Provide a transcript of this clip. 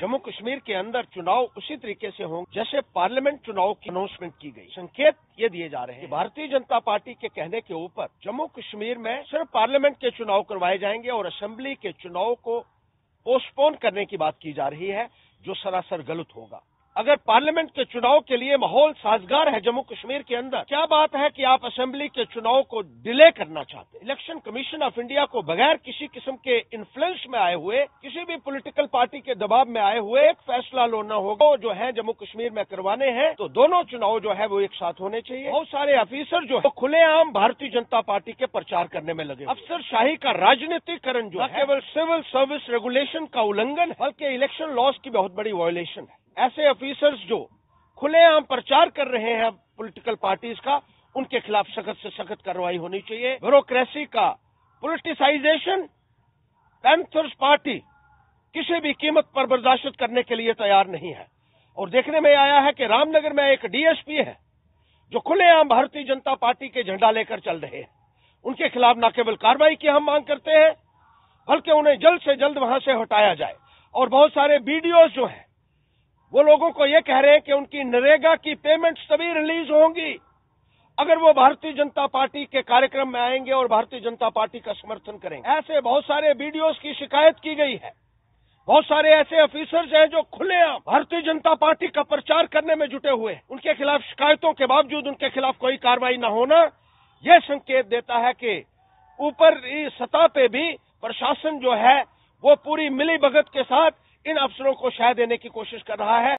जम्मू कश्मीर के अंदर चुनाव उसी तरीके से होंगे जैसे पार्लियामेंट चुनाव की अनाउंसमेंट की गई। संकेत ये दिए जा रहे हैं कि भारतीय जनता पार्टी के कहने के ऊपर जम्मू कश्मीर में सिर्फ पार्लियामेंट के चुनाव करवाए जाएंगे और असेंबली के चुनाव को पोस्टपोन करने की बात की जा रही है, जो सरासर गलत होगा। अगर पार्लियामेंट के चुनाव के लिए माहौल साजगार है जम्मू कश्मीर के अंदर, क्या बात है कि आप असेंबली के चुनाव को डिले करना चाहते हैं। इलेक्शन कमीशन ऑफ इंडिया को बगैर किसी किस्म के इन्फ्लुएंस में आए हुए, किसी भी पॉलिटिकल पार्टी के दबाव में आए हुए एक फैसला लेना होगा। जो है जम्मू कश्मीर में करवाने हैं तो दोनों चुनाव जो है वो एक साथ होने चाहिए। बहुत सारे ऑफिसर जो है खुलेआम भारतीय जनता पार्टी के प्रचार करने में लगे। अफसरशाही का राजनीतिकरण जो है केवल सिविल सर्विस रेगुलेशन का उल्लंघन, बल्कि इलेक्शन लॉज की बहुत बड़ी वायोलेशन है। ऐसे ऑफिसर्स जो खुलेआम प्रचार कर रहे हैं पॉलिटिकल पार्टीज का, उनके खिलाफ सख्त से सख्त कार्रवाई होनी चाहिए। ब्यूरोक्रेसी का पॉलिटिसाइजेशन पैंथर्स पार्टी किसी भी कीमत पर बर्दाश्त करने के लिए तैयार नहीं है। और देखने में आया है कि रामनगर में एक डीएसपी है जो खुलेआम भारतीय जनता पार्टी के झंडा लेकर चल रहे हैं। उनके खिलाफ न केवल कार्रवाई की हम मांग करते हैं, बल्कि उन्हें जल्द से जल्द वहां से हटाया जाए। और बहुत सारे वीडियोज जो हैं वो लोगों को ये कह रहे हैं कि उनकी नरेगा की पेमेंट्स तभी रिलीज होंगी अगर वो भारतीय जनता पार्टी के कार्यक्रम में आएंगे और भारतीय जनता पार्टी का समर्थन करेंगे। ऐसे बहुत सारे वीडियोस की शिकायत की गई है। बहुत सारे ऐसे ऑफिसर्स हैं जो खुलेआम भारतीय जनता पार्टी का प्रचार करने में जुटे हुए हैं। उनके खिलाफ शिकायतों के बावजूद उनके खिलाफ कोई कार्रवाई न होना, यह संकेत देता है कि ऊपर सतह पे भी प्रशासन जो है वो पूरी मिलीभगत के साथ इन अफसरों को शह देने की कोशिश कर रहा है।